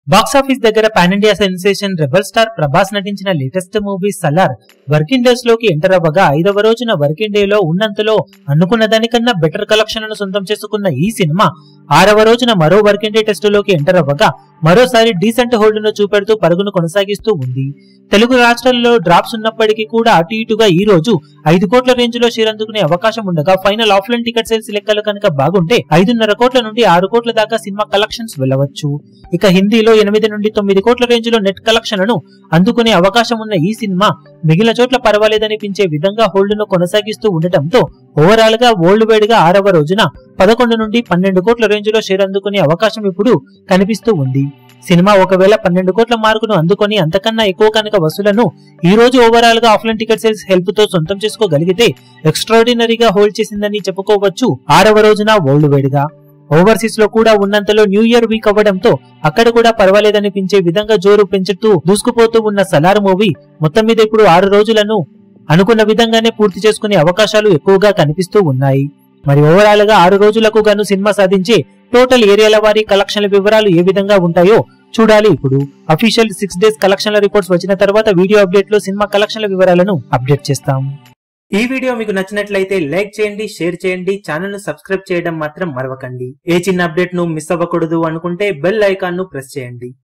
Box office దగ్గర pan India sensation rebel star Prabhas నటించిన latest movie Salaar working days లోకి enter అవ్వగా 5వ రోజున వర్కింగ్ డే లో ఉన్నంతలో అనుకున్న దానికన్నా బెటర్ కలెక్షన్లను సొంతం చేసుకున్న ఈ సినిమా 6వ రోజున మరో వర్కింగ్ డే టెస్ట్ లోకి ఎంటర్ అవ్వగా మరోసారి డీసెంట్ హోల్డ్ ను చూపెడుతూ పరుగును కొనసాగిస్తూ ఉంది. తెలుగు రాష్ట్రాల్లో డ్రాప్స్ ఉన్నప్పటికీ కూడా అటు ఇటుగా ఈ రోజు 5 కోట్ల రేంజ్ లో షేర్ అందుకునే అవకాశం ఉండగా ఫైనల్ ఆఫ్లైన్ టికెట్ సేల్స్ లెక్కలు కనుక బాగుంటే 5.5 కోట్ల నుండి 6 కోట్ల దాకా సినిమా కలెక్షన్స్ వెళ్ళవచ్చు. ఇక హిందీలో 8 నుండి 9 కోట్ల రేంజ్ లో నెట్ కలెక్షన్లను అందుకునే అవకాశం ఉన్న ఈ సినిమా మిగిలిన చోట్ల పర్వాలేదనిపించే విధంగా హోల్డ్ ను కొనసాగిస్తూ ఉండటంతో ఓవరాల్ గా వరల్డ్ వైడ్ గా 6వ రోజున 11 నుండి 12 కోట్ల రేంజ్ లో షేర్ అందుకునే అవకాశం ఇప్పుడు కనిపిస్తూ ఉంది. సినిమా ఒకవేళ 12 కోట్ల మార్కును అందుకొని అంతకన్నా ఎక్కువ కనుక వసూలను ఈ రోజు ఓవరాల్ గా ఆఫ్లైన్ టికెట్ సేల్స్ హెల్ప్ తో సొంతం చేసుకోగలిగితే ఎక్స్ట్రాడినరీగా హోల్డ్ చేసిందని చెప్పుకోవచ్చు. 6వ రోజున వరల్డ్ వైడ్ గా ఓవర్సీస్ లో కూడా ఉన్నంతలో న్యూ ఇయర్ వీక్ అవ్వడంతో అక్కడ కూడా పర్వాలేదనిపించే విధంగా జోరు పెంచుతూ దూసుకుపోతూ ఉన్న సలార్ మూవీ మొత్తం మీద ఇప్పుడు 6 రోజులను అనుకున్న విధంగానే పూర్తి చేసుకునే అవకాశాలు ఎక్కువగా కనిపిస్తూ ఉన్నాయి. మరి ఓవరాల్ గా 6 రోజులకు గాను సినిమా సాధించే టోటల్ ఏరియాల వారీ కలెక్షన్ల వివరాలు ఏ విధంగా ఉంటాయో చూడాలి. ఇప్పుడు అఫీషియల్ 6 డేస్ కలెక్షన్ల రిపోర్ట్స్ వచ్చిన తర్వాత వీడియో అప్డేట్ లో సినిమా కలెక్షన్ల వివరాలను అప్డేట్ చేస్తాం. ఈ వీడియో మీకు నచ్చినట్లయితే లైక్ చేయండి, షేర్ చేయండి, ఛానల్ ను సబ్స్క్రైబ్ చేయడం మాత్రం మరవకండి. ఏ చిన్న అప్డేట్ ను మిస్ అవ్వకూడదు అనుకుంటే బెల్ ఐకాన్ ను ప్రెస్ చేయండి.